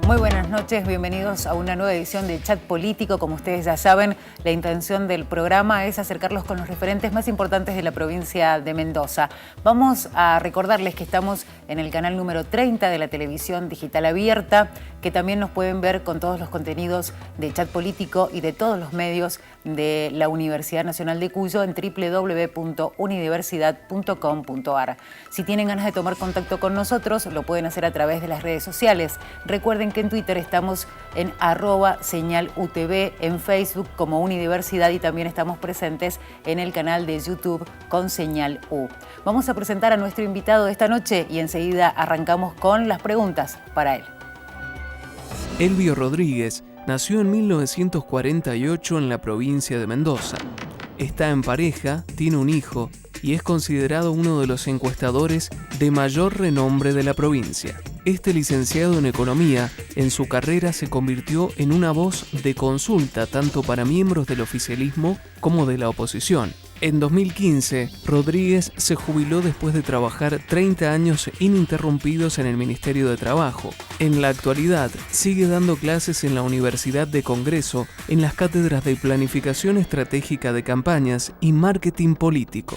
Muy buenas noches, bienvenidos a una nueva edición de Chat Político. Como ustedes ya saben, la intención del programa es acercarlos con los referentes más importantes de la provincia de Mendoza. Vamos a recordarles que estamos en el canal número 30 de la televisión digital abierta, que también nos pueden ver con todos los contenidos de Chat Político y de todos los medios de la Universidad Nacional de Cuyo en www.universidad.com.ar. Si tienen ganas de tomar contacto con nosotros, lo pueden hacer a través de las redes sociales. Recuerden que en Twitter estamos en @señalutv, en Facebook como Unidiversidad y también estamos presentes en el canal de YouTube con Señal U. Vamos a presentar a nuestro invitado de esta noche y enseguida arrancamos con las preguntas para él. Elvio Rodríguez nació en 1948 en la provincia de Mendoza. Está en pareja, tiene un hijo y es considerado uno de los encuestadores de mayor renombre de la provincia. Este licenciado en Economía, en su carrera se convirtió en una voz de consulta tanto para miembros del oficialismo como de la oposición. En 2015, Rodríguez se jubiló después de trabajar 30 años ininterrumpidos en el Ministerio de Trabajo. En la actualidad, sigue dando clases en la Universidad de Congreso en las cátedras de Planificación Estratégica de Campañas y Marketing Político.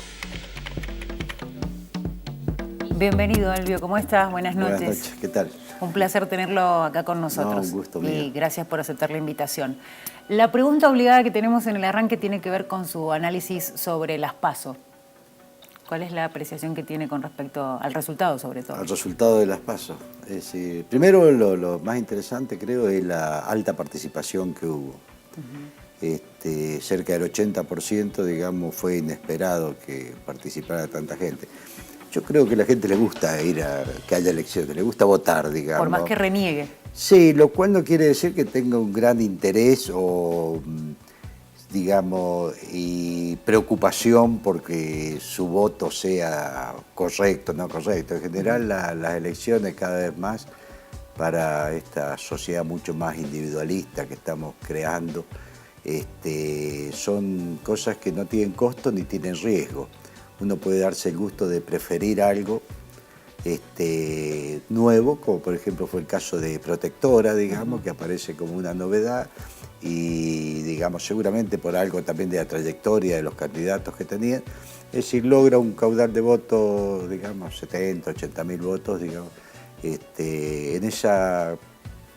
Bienvenido, Elvio, ¿cómo estás? Buenas noches. Buenas noches, ¿qué tal? Un placer tenerlo acá con nosotros. No, un gusto mío. Y gracias por aceptar la invitación. La pregunta obligada que tenemos en el arranque tiene que ver con su análisis sobre las PASO. ¿Cuál es la apreciación que tiene con respecto al resultado, sobre todo? Al resultado de las PASO. Es decir, primero, lo más interesante, creo, es la alta participación que hubo. Cerca del 80%, digamos, fue inesperado que participara tanta gente. Yo creo que a la gente le gusta que haya elecciones, le gusta votar, digamos. Por más que reniegue. Sí, lo cual no quiere decir que tenga un gran interés o, digamos, y preocupación porque su voto sea correcto o no correcto. En general, las elecciones cada vez más para esta sociedad mucho más individualista que estamos creando, son cosas que no tienen costo ni tienen riesgo. Uno puede darse el gusto de preferir algo nuevo, como por ejemplo fue el caso de Protectora, digamos, que aparece como una novedad y, digamos, seguramente por algo también de la trayectoria de los candidatos que tenían, es decir, logra un caudal de votos, digamos, 70, 80 mil votos, digamos, en esa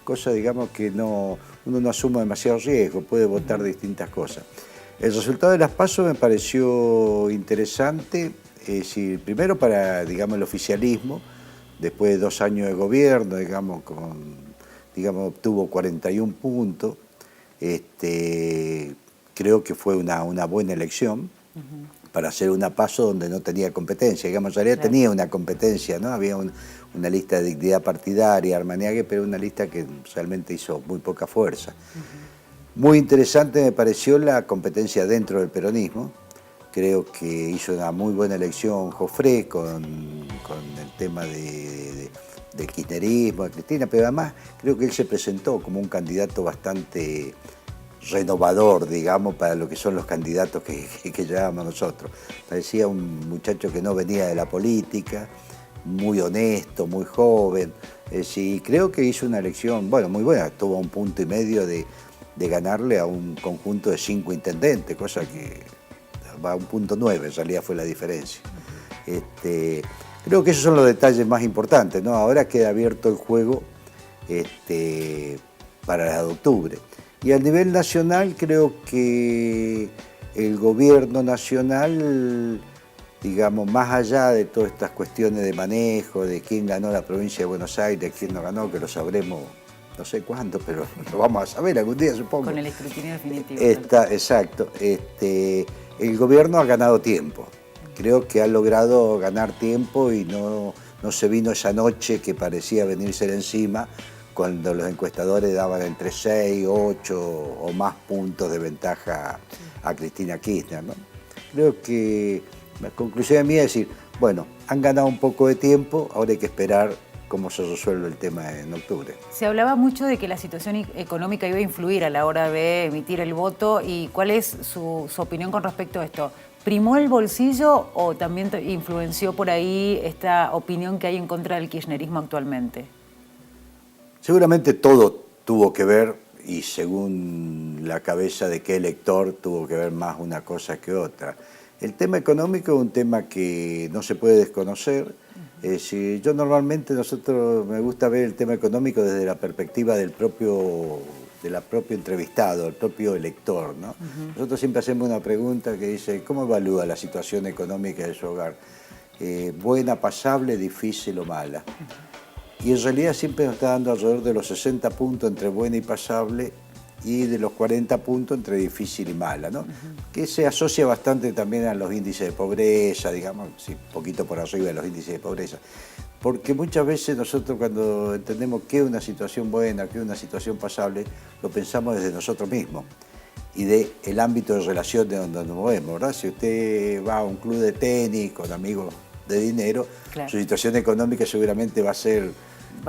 cosa, digamos, que uno no asuma demasiado riesgo, puede votar distintas cosas. El resultado de las PASO me pareció interesante, es decir, primero para, digamos, el oficialismo, después de 2 años de gobierno, digamos, obtuvo 41 puntos, creo que fue una buena elección para hacer una PASO donde no tenía competencia, digamos, en realidad tenía una competencia, ¿no? Había una lista de dignidad partidaria, Armaniague, pero una lista que realmente hizo muy poca fuerza. Muy interesante me pareció la competencia dentro del peronismo. Creo que hizo una muy buena elección Jofré con el tema del kirchnerismo, de Cristina, pero además creo que él se presentó como un candidato bastante renovador, digamos, para lo que son los candidatos que llevábamos nosotros. Parecía un muchacho que no venía de la política, muy honesto, muy joven. Y creo que hizo una elección, bueno, muy buena, estuvo a 1,5 puntos de ganarle a un conjunto de 5 intendentes, cosa que va a 1,9, en realidad fue la diferencia. Creo que esos son los detalles más importantes, ¿no? Ahora queda abierto el juego para la de octubre. Y a nivel nacional creo que el gobierno nacional, digamos, más allá de todas estas cuestiones de manejo, de quién ganó la provincia de Buenos Aires, quién no ganó, que lo sabremos no sé cuándo, pero lo vamos a saber algún día, supongo. Con el escrutinio definitivo. Exacto. El gobierno ha ganado tiempo. Creo que ha logrado ganar tiempo y no se vino esa noche que parecía venirse encima cuando los encuestadores daban entre 6, 8 o más puntos de ventaja a Cristina Kirchner, ¿no? Creo que la conclusión mía es decir, bueno, han ganado un poco de tiempo, ahora hay que esperar cómo se resuelve el tema en octubre. Se hablaba mucho de que la situación económica iba a influir a la hora de emitir el voto y ¿cuál es su opinión con respecto a esto? ¿Primó el bolsillo o también influenció por ahí esta opinión que hay en contra del kirchnerismo actualmente? Seguramente todo tuvo que ver, y según la cabeza de qué elector, tuvo que ver más una cosa que otra. El tema económico es un tema que no se puede desconocer. Yo normalmente, me gusta ver el tema económico desde la perspectiva del propio entrevistado, el propio elector, ¿no? Nosotros siempre hacemos una pregunta que dice, ¿cómo evalúa la situación económica de su hogar? ¿Buena, pasable, difícil o mala? Y en realidad siempre nos está dando alrededor de los 60 puntos entre buena y pasable y de los 40 puntos entre difícil y mala, ¿no? Que se asocia bastante también a los índices de pobreza, digamos, sí, un poquito por arriba de los índices de pobreza. Porque muchas veces nosotros cuando entendemos qué es una situación buena, qué es una situación pasable, lo pensamos desde nosotros mismos y del ámbito de relación de donde nos movemos, ¿verdad? Si usted va a un club de tenis con amigos de dinero, claro, su situación económica seguramente va a ser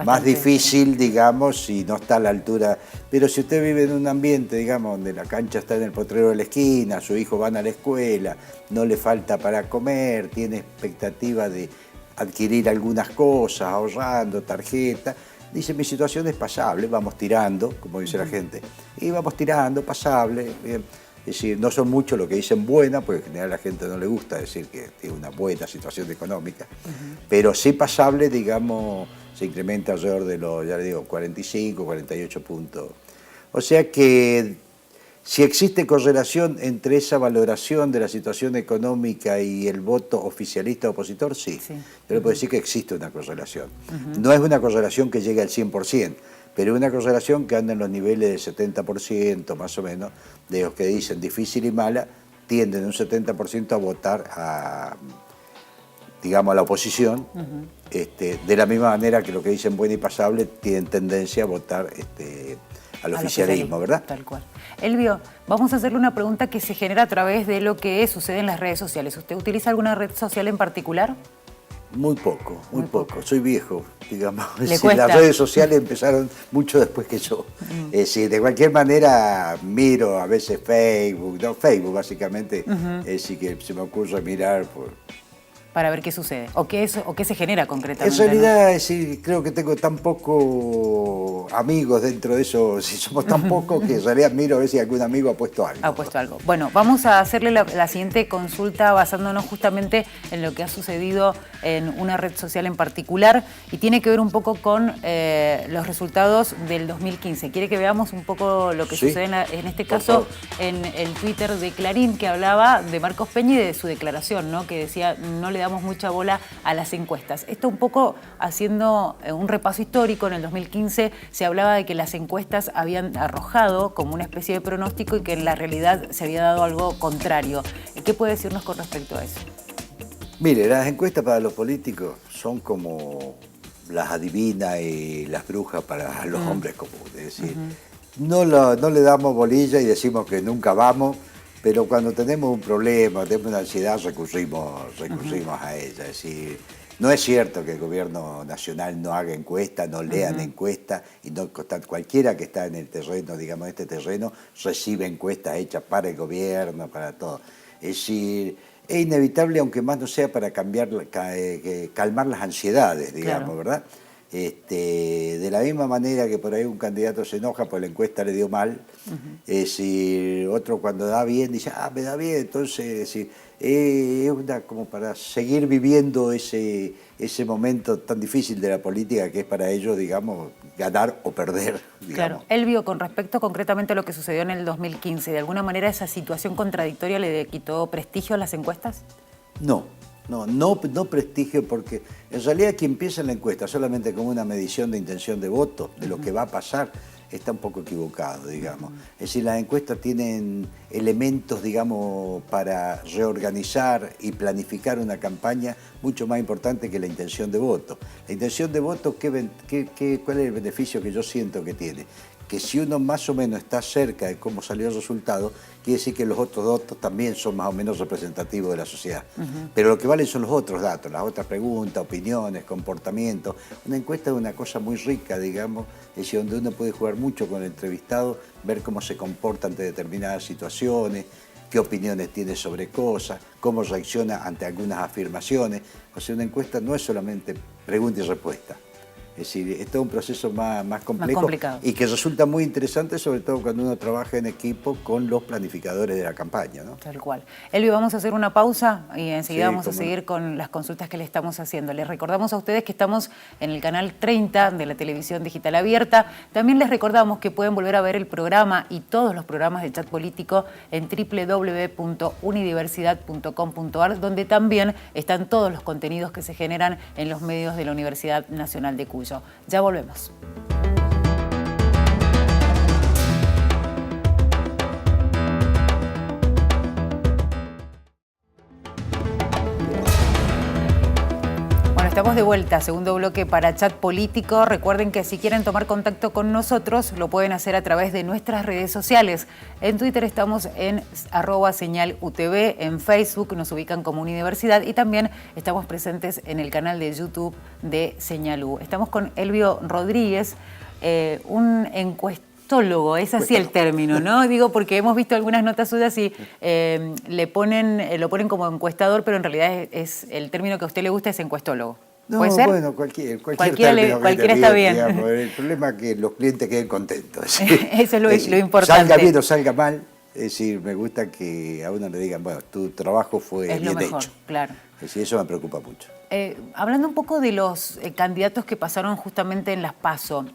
más difícil, digamos, si no está a la altura. Pero si usted vive en un ambiente, digamos, donde la cancha está en el potrero de la esquina, sus hijos van a la escuela, no le falta para comer, tiene expectativa de adquirir algunas cosas, ahorrando, tarjeta, dice, mi situación es pasable, vamos tirando, como dice la gente, y vamos tirando, pasable, bien. Es decir, no son muchos los que dicen buena, porque en general a la gente no le gusta decir que tiene una buena situación económica, pero sí pasable, digamos, se incrementa alrededor de los, ya le digo, 45, 48 puntos. O sea que si existe correlación entre esa valoración de la situación económica y el voto oficialista opositor, sí. Yo le puedo decir que existe una correlación. No es una correlación que llegue al 100%, pero es una correlación que anda en los niveles del 70% más o menos, de los que dicen difícil y mala, tienden un 70% a votar a, digamos, a la oposición, de la misma manera que los que dicen buena y pasable tienen tendencia a votar al oficialismo, ¿verdad? Tal cual. Elvio, vamos a hacerle una pregunta que se genera a través de lo que sucede en las redes sociales. ¿Usted utiliza alguna red social en particular? Muy poco, muy poco. Soy viejo, digamos. ¿Le cuesta? Las redes sociales empezaron mucho después que yo. De cualquier manera miro a veces Facebook, no, Facebook básicamente, que se me ocurre mirar para ver qué sucede, o qué se genera concretamente. En realidad, ¿no? Creo que tengo tan poco amigos dentro de eso, si somos tan pocos, que en realidad miro a ver si algún amigo ha puesto algo. Ha puesto algo. Bueno, vamos a hacerle la siguiente consulta basándonos justamente en lo que ha sucedido en una red social en particular y tiene que ver un poco con los resultados del 2015. ¿Quiere que veamos un poco lo que sucede en este caso en el Twitter de Clarín, que hablaba de Marcos Peña y de su declaración, ¿no? Que decía, no le damos mucha bola a las encuestas. Esto un poco haciendo un repaso histórico, en el 2015 se hablaba de que las encuestas habían arrojado como una especie de pronóstico y que en la realidad se había dado algo contrario. ¿Qué puede decirnos con respecto a eso? Mire, las encuestas para los políticos son como las adivinas y las brujas para los hombres comunes. Es decir, no le damos bolilla y decimos que nunca vamos, pero cuando tenemos un problema, tenemos una ansiedad, recurrimos a ella. Es decir, no es cierto que el gobierno nacional no haga encuestas, no lean encuestas, y no cualquiera que está en el terreno, digamos, este terreno, recibe encuestas hechas para el gobierno, para todo. Es decir, es inevitable, aunque más no sea para calmar las ansiedades, digamos, ¿verdad? De la misma manera que por ahí un candidato se enoja porque la encuesta le dio mal, es decir, otro cuando da bien dice, me da bien, entonces es como para seguir viviendo ese momento tan difícil de la política que es para ellos, digamos, ganar o perder. Digamos. Claro. Elvio, con respecto concretamente a lo que sucedió en el 2015, ¿de alguna manera esa situación contradictoria le quitó prestigio a las encuestas? No prestigio, porque en realidad quien piensa en la encuesta solamente como una medición de intención de voto, de lo que va a pasar, está un poco equivocado, digamos. Es decir, las encuestas tienen elementos, digamos, para reorganizar y planificar una campaña mucho más importante que la intención de voto. La intención de voto, ¿cuál es el beneficio que yo siento que tiene? Que si uno más o menos está cerca de cómo salió el resultado, quiere decir que los otros datos también son más o menos representativos de la sociedad. Pero lo que valen son los otros datos, las otras preguntas, opiniones, comportamientos. Una encuesta es una cosa muy rica, digamos, es decir, donde uno puede jugar mucho con el entrevistado, ver cómo se comporta ante determinadas situaciones, qué opiniones tiene sobre cosas, cómo reacciona ante algunas afirmaciones. O sea, una encuesta no es solamente pregunta y respuesta. Es decir, es todo un proceso más complejo complicado. y que resulta muy interesante, sobre todo cuando uno trabaja en equipo con los planificadores de la campaña, ¿no? Tal cual. Elvio, vamos a hacer una pausa y enseguida Sí, vamos a cómo seguir no. con las consultas que le estamos haciendo. Les recordamos a ustedes que estamos en el canal 30 de la televisión digital abierta. También les recordamos que pueden volver a ver el programa y todos los programas de Chat Político en www.unidiversidad.com.ar, donde también están todos los contenidos que se generan en los medios de la Universidad Nacional de Cuyo. Ya volvemos. Estamos de vuelta, segundo bloque para Chat Político. Recuerden que si quieren tomar contacto con nosotros, lo pueden hacer a través de nuestras redes sociales. En Twitter estamos en @señalutv, en Facebook nos ubican como Unidiversidad y también estamos presentes en el canal de YouTube de Señal U. Estamos con Elvio Rodríguez, un encuestólogo, es así el término, ¿no? Digo porque hemos visto algunas notas suyas y lo ponen como encuestador, pero en realidad es el término que a usted le gusta es encuestólogo. No, ¿Puede ser? bueno, cualquiera está bien. Digamos, el problema es que los clientes queden contentos. Eso es lo decir, importante. Salga bien o salga mal, es decir, me gusta que a uno le digan, bueno, tu trabajo fue es bien lo mejor, hecho. Claro. Es decir, eso me preocupa mucho. Hablando un poco de los candidatos que pasaron justamente en las PASO,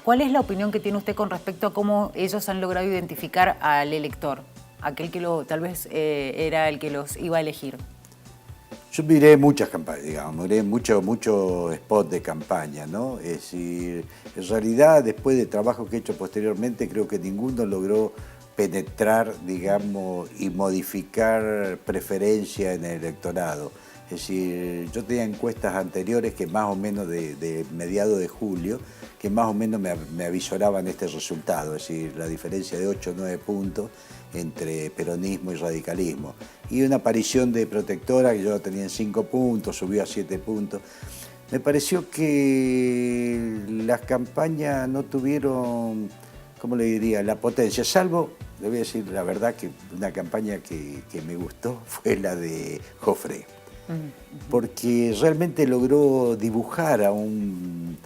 ¿cuál es la opinión que tiene usted con respecto a cómo ellos han logrado identificar al elector? Aquel que tal vez era el que los iba a elegir. Yo miré muchas campañas, digamos, miré mucho spot de campaña, ¿no? Es decir, en realidad, después de trabajo que he hecho posteriormente, creo que ninguno logró penetrar, digamos, y modificar preferencia en el electorado. Es decir, yo tenía encuestas anteriores que más o menos de mediados de julio, que más o menos me avisoraban este resultado, es decir, la diferencia de 8 o 9 puntos entre peronismo y radicalismo. Y una aparición de Protectora, que yo la tenía en 5 puntos, subió a 7 puntos. Me pareció que las campañas no tuvieron, ¿cómo le diría?, la potencia, salvo, le voy a decir la verdad, que una campaña que me gustó fue la de Jofré, porque realmente logró dibujar a un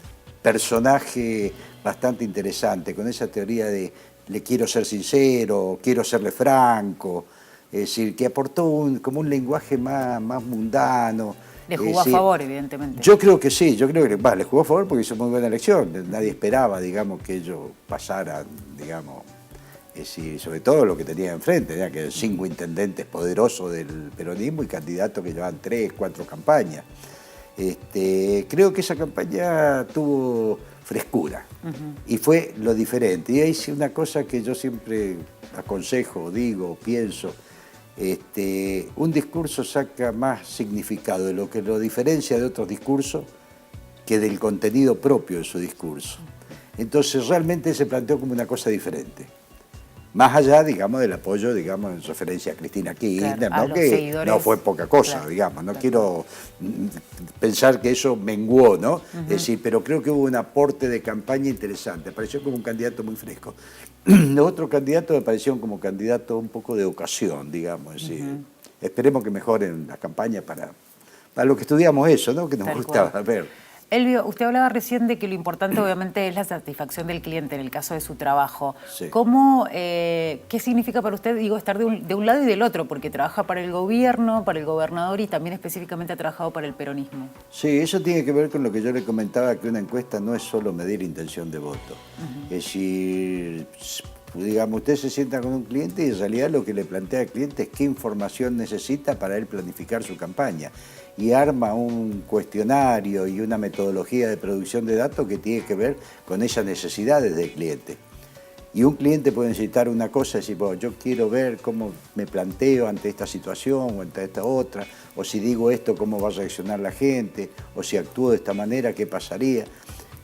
personaje bastante interesante, con esa teoría de le quiero ser sincero, quiero serle franco, es decir, que aportó como un lenguaje más mundano. Le jugó a favor, evidentemente. Yo creo que sí, yo creo que le jugó a favor porque hizo muy buena elección. Nadie esperaba, digamos, que ellos pasaran, digamos, es decir, sobre todo lo que tenía enfrente, ¿verdad? Que 5 intendentes poderosos del peronismo y candidatos que llevaban 3, 4 campañas. Creo que esa campaña tuvo frescura y fue lo diferente. Y ahí sí una cosa que yo siempre aconsejo, digo, pienso, un discurso saca más significado de lo que lo diferencia de otros discursos que del contenido propio de su discurso. Entonces realmente se planteó como una cosa diferente. Más allá, digamos, del apoyo, digamos, en referencia a Cristina Kirchner, claro, ¿no? Que no fue poca cosa, claro, digamos. No quiero pensar que eso menguó, ¿no? Es decir, pero creo que hubo un aporte de campaña interesante. Apareció como un candidato muy fresco. Los otros candidatos me parecieron como candidatos un poco de ocasión, digamos. Es decir, esperemos que mejoren la campaña para lo que estudiamos eso, ¿no? Que nos gustaba ver. Elvio, usted hablaba recién de que lo importante obviamente es la satisfacción del cliente en el caso de su trabajo. Sí. ¿Qué significa para usted, digo, estar de un lado y del otro? Porque trabaja para el gobierno, para el gobernador y también específicamente ha trabajado para el peronismo. Sí, eso tiene que ver con lo que yo le comentaba, que una encuesta no es solo medir intención de voto. Es decir, digamos, usted se sienta con un cliente y en realidad lo que le plantea al cliente es qué información necesita para él planificar su campaña. Y arma un cuestionario y una metodología de producción de datos que tiene que ver con esas necesidades del cliente. Y un cliente puede necesitar una cosa, decir, bueno, yo quiero ver cómo me planteo ante esta situación o ante esta otra, o si digo esto, cómo va a reaccionar la gente, o si actúo de esta manera, qué pasaría.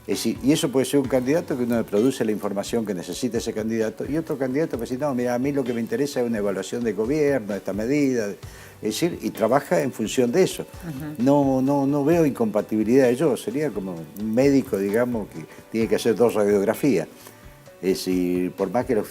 Es decir, y eso puede ser un candidato que uno le produce la información que necesita ese candidato, y otro candidato puede decir, no, mira, a mí lo que me interesa es una evaluación de gobierno, de esta medida, es decir, y trabaja en función de eso. No veo incompatibilidad de yo, sería como un médico, digamos, que tiene que hacer 2 radiografías. Es decir, por más que los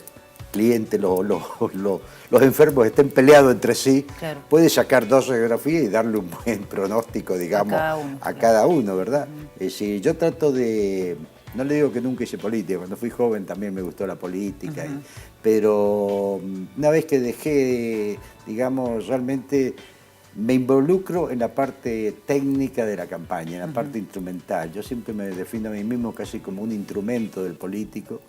clientes, los enfermos estén peleados entre sí, claro, puede sacar 2 radiografías y darle un buen pronóstico, digamos, a cada uno, ¿verdad? Es decir, yo trato de... No le digo que nunca hice política, cuando fui joven también me gustó la política, pero una vez que dejé, digamos, realmente me involucro en la parte técnica de la campaña, en la parte instrumental. Yo siempre me defino a mí mismo casi como un instrumento del político.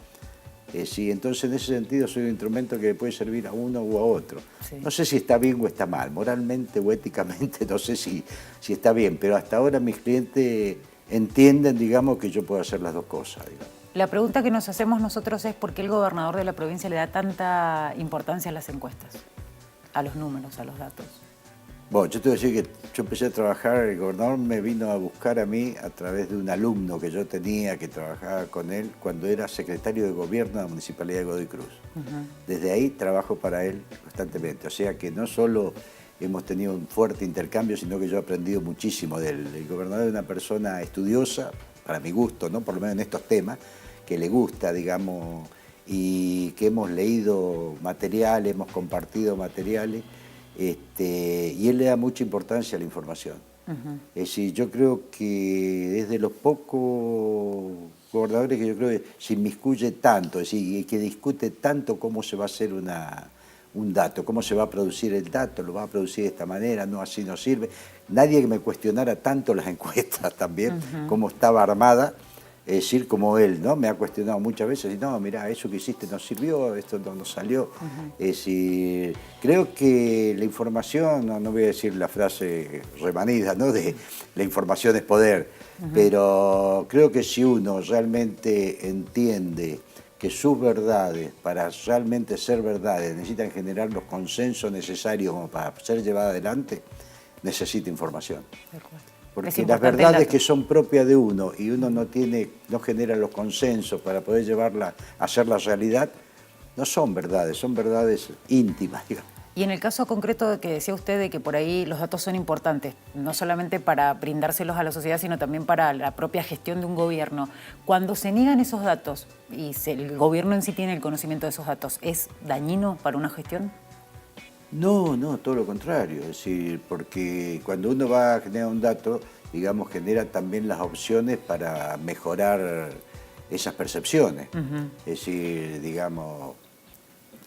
Sí, entonces en ese sentido soy un instrumento que le puede servir a uno u a otro. Sí. No sé si está bien o está mal, moralmente o éticamente no sé si está bien, pero hasta ahora mis clientes entienden, digamos, que yo puedo hacer las dos cosas, digamos. La pregunta que nos hacemos nosotros es ¿por qué el gobernador de la provincia le da tanta importancia a las encuestas, a los números, a los datos? Bueno, yo te voy a decir que yo empecé a trabajar, el gobernador me vino a buscar a mí a través de un alumno que yo tenía, que trabajaba con él cuando era secretario de gobierno de la Municipalidad de Godoy Cruz. Desde ahí trabajo para él constantemente, o sea que no solo hemos tenido un fuerte intercambio, sino que yo he aprendido muchísimo de él. El gobernador es una persona estudiosa, para mi gusto, ¿no? Por lo menos en estos temas, que le gusta, digamos, y que hemos leído materiales, hemos compartido materiales, y él le da mucha importancia a la información. Es decir, yo creo que es de los pocos gobernadores que yo creo que se inmiscuye tanto, es decir, y que discute tanto cómo se va a hacer un dato, cómo se va a producir el dato, lo va a producir de esta manera, no, así no sirve. Nadie que me cuestionara tanto las encuestas también, cómo estaba armada, es decir, como él, ¿no? Me ha cuestionado muchas veces, y no, mirá, eso que hiciste no sirvió, esto no salió. Es decir, creo que la información, no voy a decir la frase remanida, ¿no? De la información es poder, pero creo que si uno realmente entiende que sus verdades, para realmente ser verdades, necesitan generar los consensos necesarios como para ser llevadas adelante, necesita información. Porque las verdades que son propias de uno y uno no genera los consensos para poder llevarla a ser la realidad, no son verdades, son verdades íntimas, digamos. Y en el caso concreto de que decía usted de que por ahí los datos son importantes, no solamente para brindárselos a la sociedad, sino también para la propia gestión de un gobierno. Cuando se niegan esos datos y el gobierno en sí tiene el conocimiento de esos datos, ¿es dañino para una gestión? No, todo lo contrario. Es decir, porque cuando uno va a generar un dato, digamos, genera también las opciones para mejorar esas percepciones. Es decir, digamos,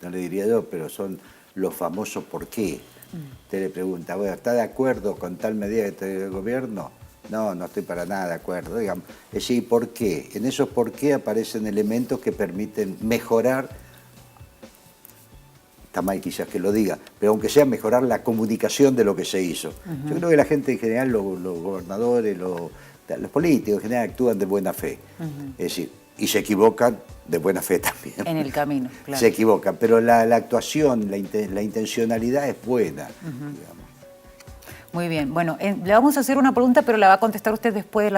no le diría yo, pero son los famosos por qué. Usted le pregunta, bueno, ¿está de acuerdo con tal medida que trae el gobierno? No, no estoy para nada de acuerdo, digamos. Es decir, ¿por qué? En esos por qué aparecen elementos que permiten mejorar, está mal quizás que lo diga, pero aunque sea mejorar la comunicación de lo que se hizo. Yo creo que la gente en general, los gobernadores, los políticos en general actúan de buena fe. Es decir, y se equivocan de buena fe también. En el camino, claro. Se equivocan, pero la actuación, la intencionalidad es buena, digamos. Muy bien. Bueno, le vamos a hacer una pregunta, pero la va a contestar usted después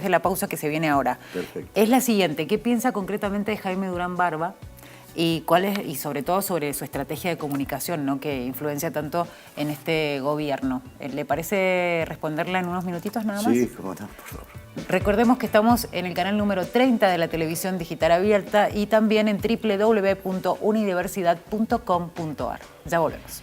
de la pausa que se viene ahora. Perfecto. Es la siguiente. ¿Qué piensa concretamente de Jaime Durán Barba? Y sobre todo sobre su estrategia de comunicación, ¿no? Que influencia tanto en este gobierno. ¿Le parece responderla en unos minutitos nada más? Sí, cómo no, por favor. Recordemos que estamos en el canal número 30 de la televisión digital abierta y también en www.unidiversidad.com.ar. Ya volvemos.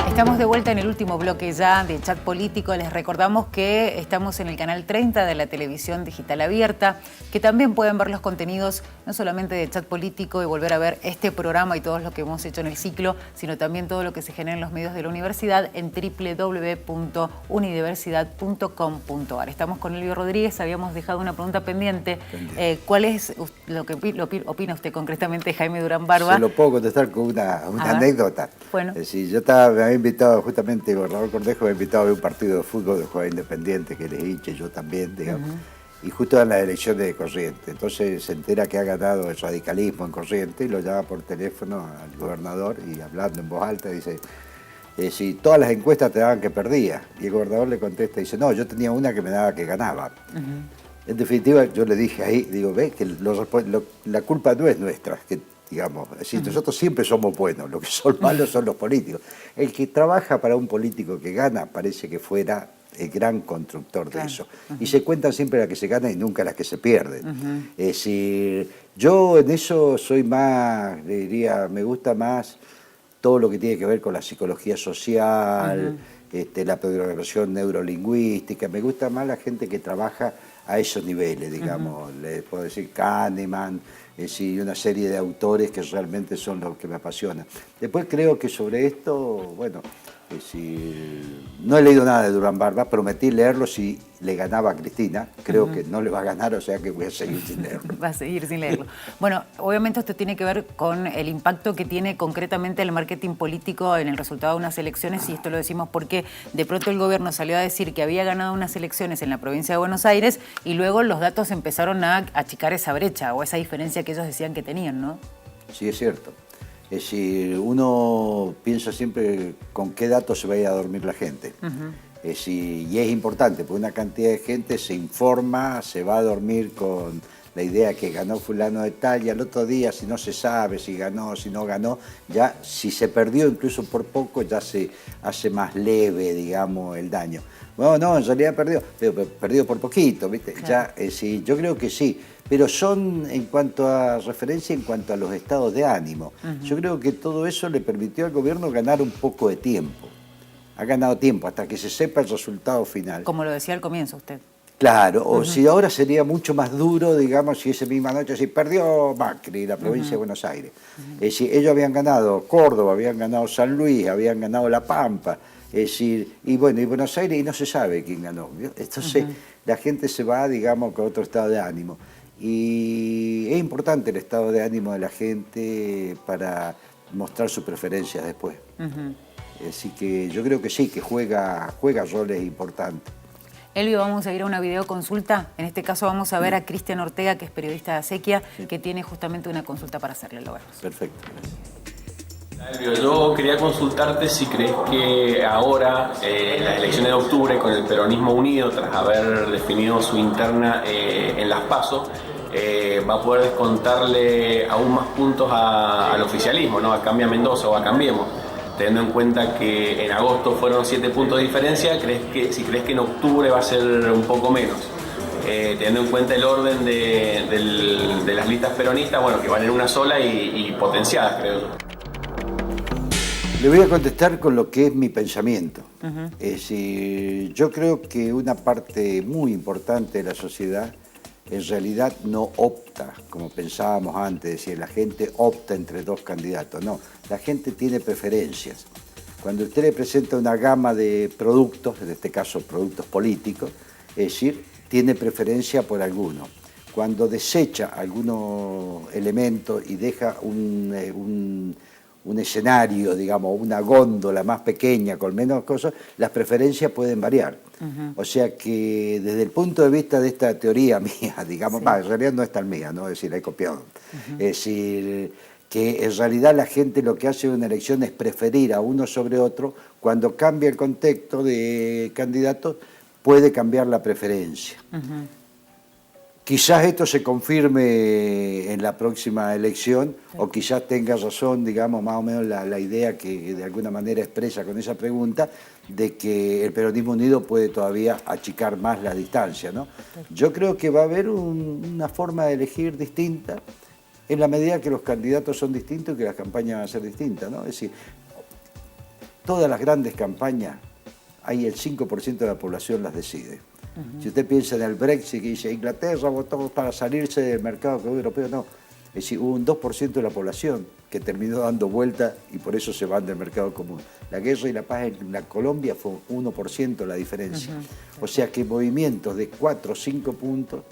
Estamos de vuelta en el último bloque ya de Chat Político. Les recordamos que estamos en el canal 30 de la televisión digital abierta, que también pueden ver los contenidos no solamente de Chat Político y volver a ver este programa y todo lo que hemos hecho en el ciclo, sino también todo lo que se genera en los medios de la universidad en www.unidiversidad.com.ar. Estamos con Elvio Rodríguez, habíamos dejado una pregunta pendiente. ¿Cuál es lo que opina usted concretamente de Jaime Durán Barba? Se lo puedo contestar con una anécdota. Bueno. Es decir, me había invitado, justamente el gobernador Cornejo me ha invitado a ver un partido de fútbol de Juega Independiente, que les hinche, yo también, digamos. Y justo en las elecciones de Corrientes. Entonces se entera que ha ganado el radicalismo en Corrientes y lo llama por teléfono al gobernador y hablando en voz alta dice, si todas las encuestas te daban que perdía. Y el gobernador le contesta y dice, no, yo tenía una que me daba que ganaba. En definitiva, yo le dije ahí, digo, ve que la culpa no es nuestra, que digamos, es decir, nosotros siempre somos buenos, lo que son malos son los políticos. El que trabaja para un político que gana parece que fuera el gran constructor de eso. Y se cuentan siempre las que se ganan y nunca las que se pierden. Es decir, yo en eso soy más, le diría, me gusta más todo lo que tiene que ver con la psicología social, la programación neurolingüística. Me gusta más la gente que trabaja a esos niveles, digamos. Le puedo decir Kahneman, y una serie de autores que realmente son los que me apasionan. Después creo que sobre esto, bueno, no he leído nada de Durán Barba, prometí leerlo si le ganaba a Cristina, creo que no le va a ganar, o sea que voy a seguir sin leerlo. Va a seguir sin leerlo. Bueno, obviamente esto tiene que ver con el impacto que tiene concretamente el marketing político en el resultado de unas elecciones, y esto lo decimos porque de pronto el gobierno salió a decir que había ganado unas elecciones en la provincia de Buenos Aires y luego los datos empezaron a achicar esa brecha o esa diferencia que ellos decían que tenían, ¿no? Sí, es cierto. Es decir, uno piensa siempre con qué datos se va a ir a dormir la gente. Es decir, y es importante, porque una cantidad de gente se informa, se va a dormir con la idea que ganó fulano de tal, y al otro día, si no se sabe si ganó, si no ganó, ya si se perdió incluso por poco, ya se hace más leve, digamos, el daño. Bueno, no, en realidad perdió, pero perdió por poquito, ¿viste? Claro. Ya, sí, yo creo que sí. Pero son en cuanto a referencia, en cuanto a los estados de ánimo. Yo creo que todo eso le permitió al gobierno ganar un poco de tiempo. Ha ganado tiempo hasta que se sepa el resultado final. Como lo decía al comienzo usted. Claro, o si ahora sería mucho más duro, digamos, si esa misma noche, si perdió Macri, la provincia de Buenos Aires. Es decir, ellos habían ganado Córdoba, habían ganado San Luis, habían ganado La Pampa. Es decir, y bueno, y Buenos Aires, y no se sabe quién ganó. Entonces la gente se va, digamos, con otro estado de ánimo. Y es importante el estado de ánimo de la gente para mostrar sus preferencias después. Así que yo creo que sí, que juega roles importantes. Elvio, vamos a ir a una videoconsulta. En este caso vamos a ver a Cristian Ortega, que es periodista de Acequia, que tiene justamente una consulta para hacerle. Lo vemos. Perfecto. Elvio, yo quería consultarte si crees que ahora, las elecciones de octubre, con el peronismo unido, tras haber definido su interna en las PASO, va a poder descontarle aún más puntos al oficialismo, ¿no? A Cambia Mendoza o a Cambiemos. Teniendo en cuenta que en agosto fueron 7 puntos de diferencia, si crees que en octubre va a ser un poco menos. Teniendo en cuenta el orden de las listas peronistas, bueno, que van en una sola y potenciadas, creo yo. Le voy a contestar con lo que es mi pensamiento. Es decir, yo creo que una parte muy importante de la sociedad en realidad no opta, como pensábamos antes, es decir, la gente opta entre dos candidatos. No, la gente tiene preferencias. Cuando usted le presenta una gama de productos, en este caso productos políticos, es decir, tiene preferencia por alguno. Cuando desecha algunos elementos y deja un escenario, digamos, una góndola más pequeña con menos cosas, las preferencias pueden variar. O sea que desde el punto de vista de esta teoría mía, digamos, en realidad no es tan mía, ¿no? Es decir, he copiado. Es decir, que en realidad la gente lo que hace en una elección es preferir a uno sobre otro. Cuando cambia el contexto de candidatos, puede cambiar la preferencia. Quizás esto se confirme en la próxima elección, o quizás tenga razón, digamos, más o menos la idea que de alguna manera expresa con esa pregunta, de que el peronismo unido puede todavía achicar más la distancia, ¿no? Yo creo que va a haber una forma de elegir distinta, en la medida que los candidatos son distintos y que las campañas van a ser distintas, ¿no? Es decir, todas las grandes campañas, ahí el 5% de la población las decide. Si usted piensa en el Brexit, que dice Inglaterra votó para salirse del mercado europeo, no. Es decir, hubo un 2% de la población que terminó dando vuelta y por eso se van del mercado común. La guerra y la paz en la Colombia fue 1% la diferencia. O sea que movimientos de 4 o 5 puntos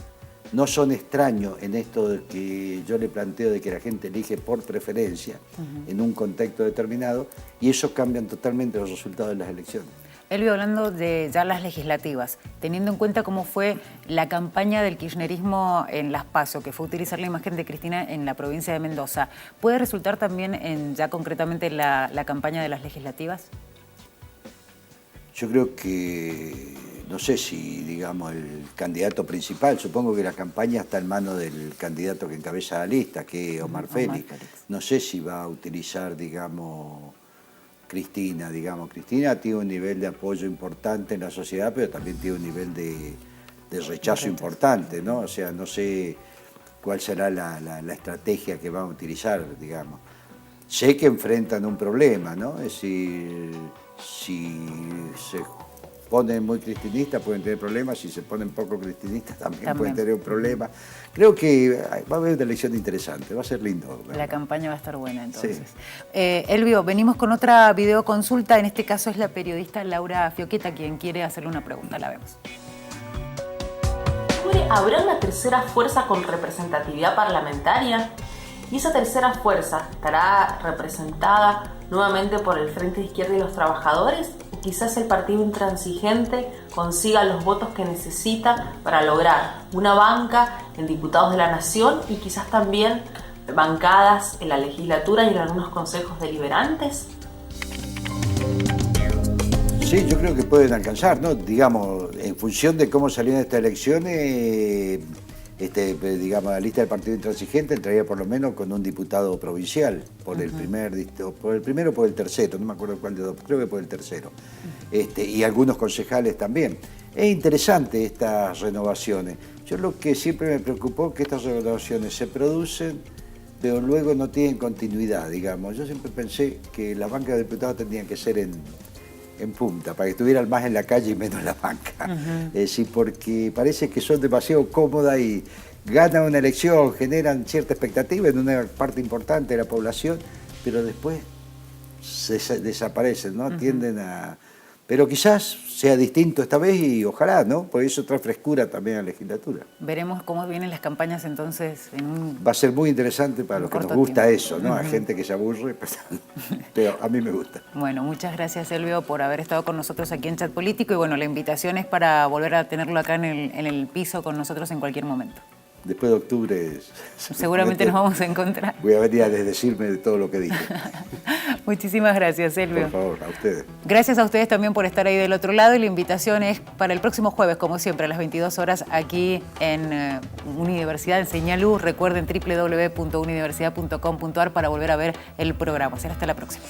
no son extraños en esto de que yo le planteo de que la gente elige por preferencia en un contexto determinado, y eso cambian totalmente los resultados de las elecciones. Elvio, hablando de ya las legislativas, teniendo en cuenta cómo fue la campaña del kirchnerismo en Las PASO, que fue utilizar la imagen de Cristina en la provincia de Mendoza, ¿puede resultar también en ya concretamente la campaña de las legislativas? Yo creo que, no sé si, digamos, el candidato principal, supongo que la campaña está en manos del candidato que encabeza la lista, que es Omar Félix. No sé si va a utilizar, digamos, Cristina, digamos. Cristina tiene un nivel de apoyo importante en la sociedad, pero también tiene un nivel de rechazo importante, ¿no? O sea, no sé cuál será la estrategia que van a utilizar, digamos. Sé que enfrentan un problema, ¿no? Es decir, si se ponen muy cristinistas pueden tener problemas, si se ponen poco cristinistas también pueden tener un problema. Creo que va a haber una elección interesante, va a ser lindo. La campaña va a estar buena entonces. Sí. Elvio, venimos con otra videoconsulta, en este caso es la periodista Laura Fioqueta quien quiere hacerle una pregunta, la vemos. ¿Habrá una tercera fuerza con representatividad parlamentaria? ¿Y esa tercera fuerza estará representada nuevamente por el Frente de Izquierda y los Trabajadores? ¿O quizás el partido intransigente consiga los votos que necesita para lograr una banca en diputados de la Nación y quizás también bancadas en la legislatura y en algunos consejos deliberantes? Sí, yo creo que pueden alcanzar, ¿no? Digamos, en función de cómo salieron estas elecciones, digamos, la lista del partido intransigente entraría por lo menos con un diputado provincial, por el primero o por el tercero, no me acuerdo cuál de dos, creo que por el tercero, y algunos concejales también. Es interesante estas renovaciones. Yo lo que siempre me preocupó es que estas renovaciones se producen, pero luego no tienen continuidad, digamos. Yo siempre pensé que las bancas de diputados tendrían que ser en punta, para que estuvieran más en la calle y menos en la banca. Es decir, porque parece que son demasiado cómodas y ganan una elección, generan cierta expectativa en una parte importante de la población, pero después desaparecen, ¿no? Tienden a... Pero quizás sea distinto esta vez y ojalá, ¿no? Por eso trae frescura también a la legislatura. Veremos cómo vienen las campañas entonces en un... Va a ser muy interesante para los que nos gusta eso, ¿no? Hay gente que se aburre, pero a mí me gusta. Bueno, muchas gracias, Elvio, por haber estado con nosotros aquí en Chat Político y bueno, la invitación es para volver a tenerlo acá en el piso con nosotros en cualquier momento. Después de octubre... Seguramente nos vamos a encontrar. Voy a venir a desdecirme de todo lo que dije. Muchísimas gracias, Elvio. Por favor, a ustedes. Gracias a ustedes también por estar ahí del otro lado y la invitación es para el próximo jueves, como siempre, a las 22 horas aquí en Universidad, en Señal U. Recuerden www.universidad.com.ar para volver a ver el programa. Será hasta la próxima.